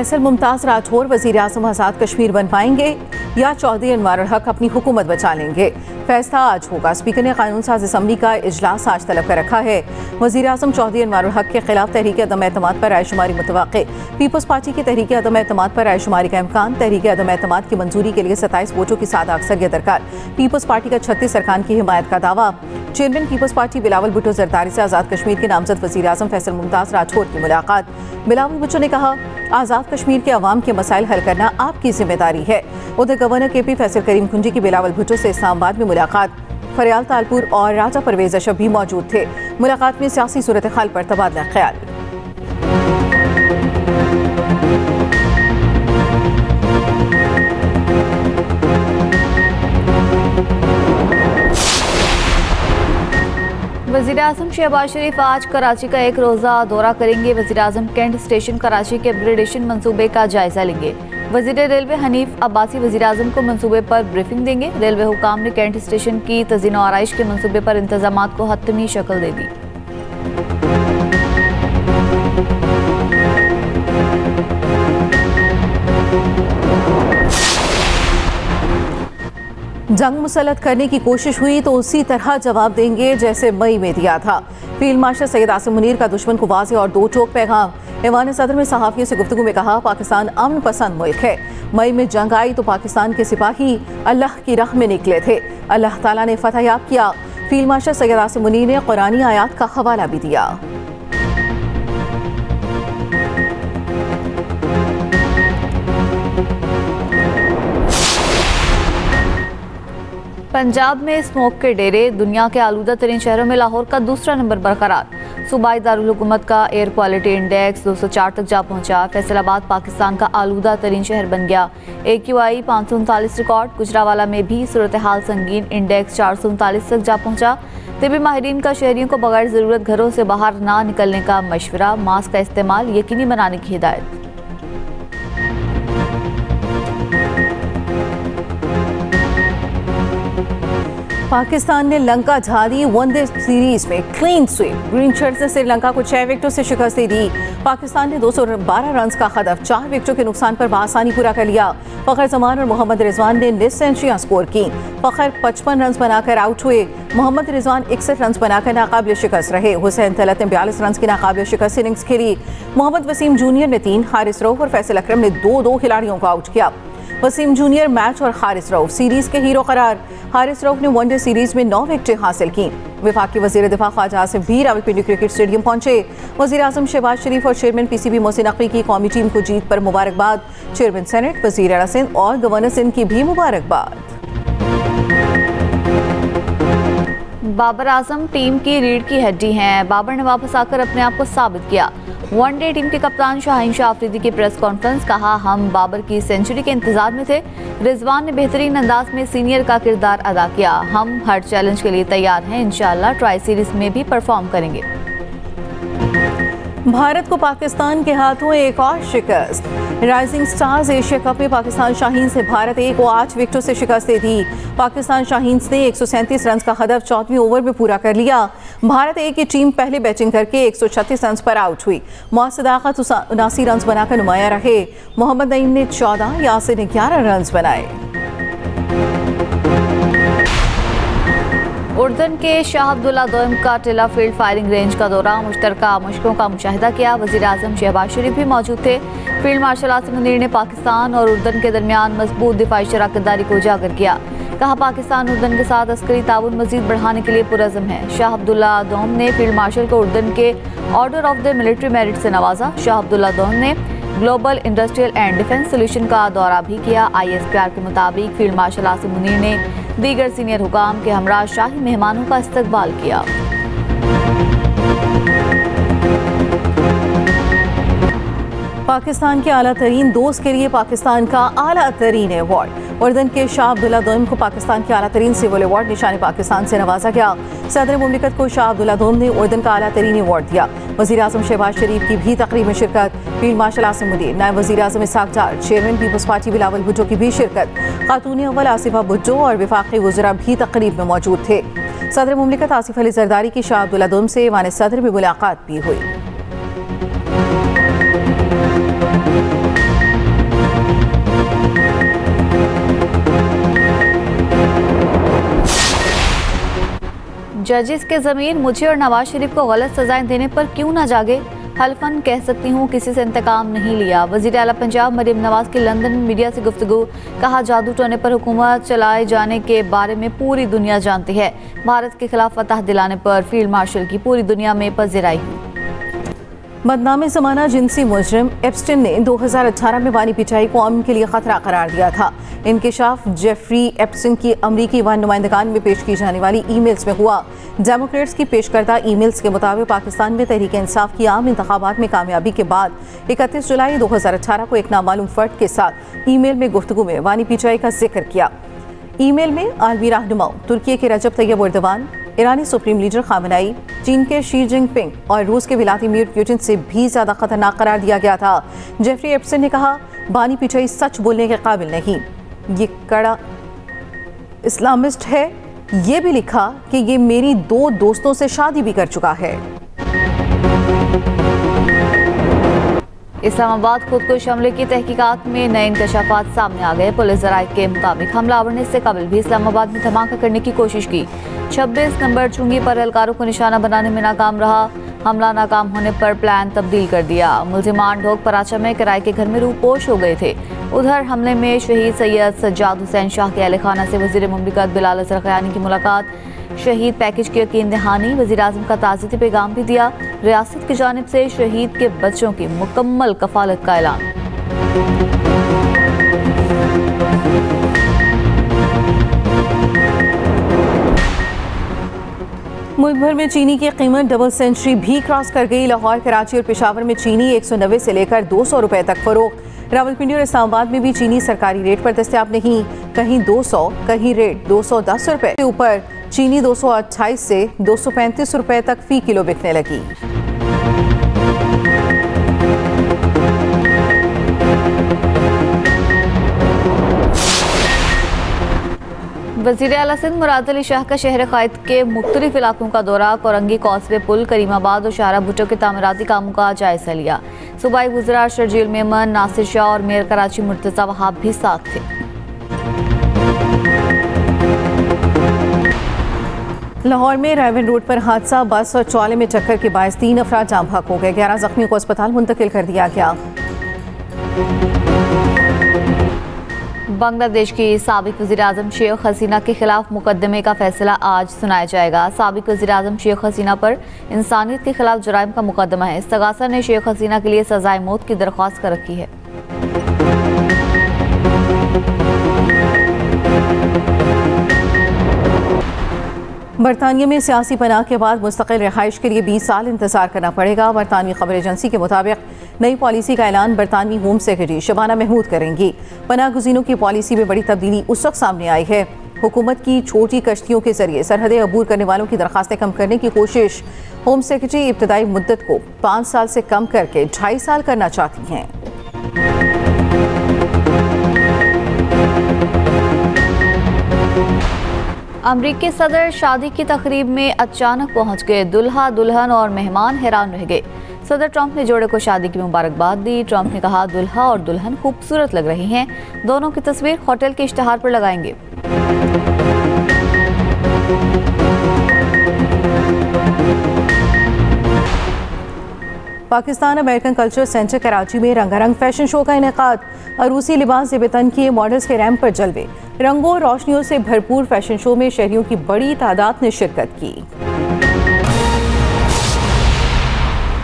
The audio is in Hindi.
फैसल मुमताज राठौर वजीर आज़म आज़ाद कश्मीर बन पाएंगे या चौधरी अनवारुल हक अपनी हुकूमत बचा लेंगे? फैसला आज होगा। स्पीकर ने कानून साज असम्बली का इजलास आज तलब कर रखा है। वजीर आज़म चौधरी अनवारुल हक के खिलाफ तहरीक अदम एतमाद पर रायशुमारी मुतवक्के। पीपल्स पार्टी की तहरीक अदम एतमाद पर रायशुमारी का इम्कान। तहरीक अदम एतमाद की मंजूरी के लिए 27 वोटों की सादा अक्सरियत दरकार। पीपल्स पार्टी का 36 अरकान की हिमायत का दावा। Chairman peoples party Bilawal Bhutto Zardari से आज़ाद कश्मीर के नामजद वजीर आज़म फैसल मुमताज राठौर की मुलाकात। बिलावल भुट्टो ने कहा, आज़ाद कश्मीर के अवाम के मसाइल हल करना आपकी जिम्मेदारी है। उधर गवर्नर KP फैसल करीम कुंजी की बिलावल भुट्टो से इस्लामाबाद में मुलाकात। फरियाल तालपुर और राजा परवेज अशरफ भी मौजूद थे। मुलाकात में सियासी सूरत हाल पर तबादला ख्याल। वज़ीर-ए-आज़म शहबाज शरीफ आज कराची का एक रोज़ा दौरा करेंगे। वज़ीर-ए-आज़म कैंट स्टेशन कराची के अपग्रेडेशन मंसूबे का जायजा लेंगे। वज़ीर रेलवे हनीफ अब्बासी वज़ीर-ए-आज़म को मंसूबे पर ब्रीफिंग देंगे। रेलवे हुकाम ने कैंट स्टेशन की तज़ीन व आराइश के मंसूबे पर इंतजामात को हतमी शक्ल दे दी। जंग मुसल्लत करने की कोशिश हुई तो उसी तरह जवाब देंगे जैसे मई में दिया था। फील्ड मार्शल सैयद आसिम मुनीर का दुश्मन को वाज़ेह और दो टोक पैगाम। ऐवान सदर में सहाफ़ियों से गुफ्तगू में कहा, पाकिस्तान अमन पसंद मुल्क है। मई में जंग आई तो पाकिस्तान के सिपाही अल्लाह की राह में निकले थे। अल्लाह ताला ने फतह याब किया। फील्ड मार्शल सैयद आसिम मुनीर ने कुरानी आयात का हवाला भी दिया। पंजाब में स्मोक के डेरे। दुनिया के आलूदा तरीन शहरों में लाहौर का दूसरा नंबर बरकरार। सूबाई दारुल हुकूमत का एयर क्वालिटी इंडेक्स 204 तक जा पहुंचा। फैसलाबाद पाकिस्तान का आलूदा तरीन शहर बन गया। AQI 539 record. गुजरावाला में भी सूरत हाल संगीन, इंडेक्स 439 तक जा पहुंचा। तिबी माहिरीन का शहरियों को बगैर ज़रूरत घरों से बाहर ना निकलने का मशवरा। मास्क का इस्तेमाल यकीनी बनाने की हिदायत। पाकिस्तान ने लंका झाड़ी वनडे सीरीज में क्लीन स्वीप। ग्रीन शर्ट ने श्रीलंका को 6 विकेटों से शिकस्त दे दी। पाकिस्तान ने 212 रन का हदफ 4 विकेटों के नुकसान पर बआसानी पूरा कर लिया। फ़खर जमान और मोहम्मद रिजवान ने 19 सेंचुरियां स्कोर की। फ़खर 55 रन बनाकर आउट हुए। मोहम्मद रिजवान 61 रन बनाकर नाकाबिल शिकस्त रहे। हुसैन तलत ने 42 रन की नाकाबिल शिकस्त इनिंग्स खेली। मोहम्मद वसीम जूनियर ने 3, हारिस रऊफ और फैसल अकरम ने 2 खिलाड़ियों को आउट किया। वसीम जूनियर मैच और हारिस रऊफ सीरीज के हीरो करार। हारिस रऊफ ने वनडे सीरीज में 9 विकेटें हासिल की। वफाकी वज़ीर दिफा ख्वाजा आसिफ भी रावलपिंडी क्रिकेट स्टेडियम पहुंचे। वज़ीर आज़म शहबाज शरीफ और चेयरमैन PCB मोहसिन नकवी की कौमी टीम को जीत पर मुबारकबाद। चेयरमैन सेनेट, वज़ीर आला सिंध और गवर्नर सिंध की भी मुबारकबाद। बाबर आजम टीम की रीढ़ की हड्डी हैं। बाबर ने वापस आकर अपने आप को साबित किया। वनडे टीम के कप्तान शाहीन शाह अफरीदी की प्रेस कॉन्फ्रेंस। कहा, हम बाबर की सेंचुरी के इंतजार में थे। रिजवान ने बेहतरीन अंदाज में सीनियर का किरदार अदा किया। हम हर चैलेंज के लिए तैयार हैं। इंशाअल्लाह ट्राई सीरीज में भी परफॉर्म करेंगे। भारत को पाकिस्तान के हाथों एक और शिकस्त। राइजिंग स्टार्स एशिया कप में पाकिस्तान शाहीन से भारत 1 को 8 विकेटों से शिकस्त दे दी। पाकिस्तान शाहीन्स ने 137 रन का हदफ 14वीं ओवर में पूरा कर लिया। भारत A की टीम पहले बैटिंग करके 136 रन पर आउट हुई। मुआसदाकत 79 रन बनाकर नुमाया रहे। मोहम्मद नईम ने 14, यासिर ने 11 रन बनाए। उर्दन के शाह अब्दुल्ला दोम का टिला फील्ड फायरिंग रेंज का दौरा। मुश्तरका मशकों का मुशाहिदा किया। वज़ीर आज़म शहबाज शरीफ भी मौजूद थे। फील्ड मार्शल आसिम मुनीर ने पाकिस्तान और उर्दन के दरमियान मजबूत दिफाई शराकतदारी को उजागर किया। कहा, पाकिस्तान उर्दन के साथ अस्करी ताउन मजीद बढ़ाने के लिए पुरज़म है। शाह अब्दुल्ला दोम ने फील्ड मार्शल को उर्दन के order of the military merit से नवाजा। शाह अब्दुल्ला दोम ने global industrial and defence solution का दौरा भी किया। ISPR के मुताबिक फील्ड मार्शल आसिम मुनीर ने दीगर सीनियर हुकाम के हमरा शाही मेहमानों का इस्तकबाल किया। पाकिस्तान के आला तरीन दोस्त के लिए पाकिस्तान का आला तरीन अवार्ड। उर्दन के शाह अब्दुल्ला दोम को पाकिस्तान के आला तरीन सिविल अवार्ड निशान पाकिस्तान से नवाजा गया। सदर मुमलिकत को शाह अब्दुल्ला दोम ने उर्दन का आला तरीन अवार्ड दिया। वज़ीर आज़म शहबाज शरीफ की भी तकरीब में शिरकत। फील्ड मार्शल आसिम मुनीर, नायब वज़ीर आज़म Ishaq Dar, chairman peoples party Bilawal Bhutto की भी शिरकत। खातून अव्वल आसिफा भुट्टो और वफाकी वज़रा भी तकरीब में मौजूद थे। सदर मुमलिकत आसिफ अली जरदारी की शाह अब्दुल्ला दोम से वान सदर में मुलाकात भी हुई। जजिस के ज़मीर मुझे और नवाज शरीफ को गलत सजाएं देने पर क्यों ना जागे। हल्फन कह सकती हूँ किसी से इंतकाम नहीं लिया। वज़ीर आला पंजाब मरीम नवाज की लंदन में मीडिया से गुफ्तगू। कहा जादू टोने पर हुकूमत चलाए जाने के बारे में पूरी दुनिया जानती है। भारत के खिलाफ फतह दिलाने पर फील्ड मार्शल की पूरी दुनिया में पज़िराई। बदनाम ज़माना जिनसी मुजरिम एप्स्टीन ने 2018 में बानी पिटाई को अमन के लिए खतरा करार दिया था। इंकशाफ जेफरी एप्स्टीन की अमरीकी वन नुमाइंदगान में पेश की जाने वाली ईमेल्स में हुआ। डेमोक्रेट्स की पेश करदा ईमेल्स के मुताबिक पाकिस्तान में तहरीक इंसाफ की आम इंतखाबात में कामयाबी के बाद 31 जुलाई 2018 को एक नामालूम फर्द के साथ ईमेल में गुफ्तगू में बानी पिटाई का जिक्र किया। ईमेल में आलमी रहनुमा तुर्की के रजब तैयब एर्दोगान, ईरानी सुप्रीम लीडर खामेनेई, चीन के शी जिनपिंग और रूस के व्लादिमीर पुतिन से भी ज्यादा खतरनाक करार दिया गया था। जेफरी एप्स्टीन ने कहा, बानी पिटाई सच बोलने के काबिल नहीं, ये कड़ा इस्लामिस्ट है। ये भी लिखा कि ये मेरी 2 दोस्तों से शादी भी कर चुका है। इस्लामाबाद खुदकुश हमले की तहकीकात में नए इंकशाफात सामने आ गए। पुलिस ज़राए के मुताबिक हमलावर ने इससे कबल भी इस्लामाबाद में धमाका करने की कोशिश की। 26 नंबर चुंगी पर एहलकारों को निशाना बनाने में नाकाम रहा। हमला नाकाम होने पर प्लान तब्दील कर दिया। मुलजिमान ढोक पराचा में किराए के घर में रूपोश हो गए थे। उधर हमले में शहीद सैयद सज्जाद हुसैन शाह के अहले खाना से वज़ीर मुमलिकत बिलाल अज़हर क़यानी की मुलाकात। शहीद पैकेज की यकीन दहानी। वज़ीर आज़म का ताज़ियती पैगाम भी दिया। रियासत की जानिब से शहीद के बच्चों की मुकम्मल कफालत का ऐलान। मुल्क भर में चीनी की कीमत डबल सेंचुरी भी क्रॉस कर गई। लाहौर, कराची और पेशावर में चीनी 190 से लेकर 200 रुपए तक फरोख्त। रावलपिंडी और इस्लामाबाद में भी चीनी सरकारी रेट पर दस्तयाब नहीं। कहीं 200, कहीं रेट 210 रुपए के ऊपर चीनी 228 से 235 रुपए तक फी किलो बिकने लगी। वज़ीर आला सिंध मुराद अली शाह का शहर क़ायद के मुख्तलिफ इलाकों का दौरा। कोरंगी, कॉसवे पुल, करीमाबाद और शाहरा भुट्टो के तामीराती कामों का जायजा लिया। सूबाई वज़रा शर्जील मेमन, नासिर शाह और मेयर कराची मुर्तज़ा वहाब भी साथ थे। लाहौर में रायवन रोड पर हादसा। बस और ट्रॉले में टक्कर के बायस 3 अफराद जाम बहक हो गए। 11 जख्मियों को अस्पताल मुंतकिल कर दिया गया। बांग्लादेश की साबिक वज़ीर आज़म शेख हसीना के खिलाफ मुकदमे का फैसला आज सुनाया जाएगा। साबिक वज़ीर आज़म शेख हसीना पर इंसानियत के खिलाफ जुराइम का मुकदमा है। इस्तगासा ने शेख हसीना के लिए सजाए मौत की दरख्वास्त कर रखी है। बरतानिया में सियासी पनाह के बाद मुस्तकिल रिहाइश के लिए 20 साल इंतजार करना पड़ेगा। बरतानवी खबर एजेंसी के मुताबिक नई पॉलिसी का ऐलान बरतानवी होम सेक्रेटरी शबाना महमूद करेंगी। पनाह गुज़ीनों की पॉलिसी में बड़ी तब्दीली उस वक्त सामने आई है। हुकूमत की छोटी कश्तियों के जरिए सरहदें अबूर करने वालों की दरखास्तें कम करने की कोशिश। होम सेक्रेटरी इब्तदाई मुद्दत को 5 साल से कम करके 2.5 साल करना चाहती हैं। अमरीकी सदर शादी की तकरीब में अचानक पहुंच गए। दुल्हा दुल्हन और मेहमान हैरान रह गए। सदर ट्रंप ने जोड़े को शादी की मुबारकबाद दी। ट्रंप ने कहा, दुल्हा और दुल्हन खूबसूरत लग रही हैं। दोनों की तस्वीर होटल के इश्तिहार पर लगाएंगे। Pakistan American culture centre Karachi में रंगारंग फैशन शो का इनेकाद। अरूसी लिबास ज़ेबतन किए मॉडल्स के रैंप पर जलवे। रंगों और रोशनियों से भरपूर फैशन शो में शहरियों की बड़ी तादाद ने शिरकत की।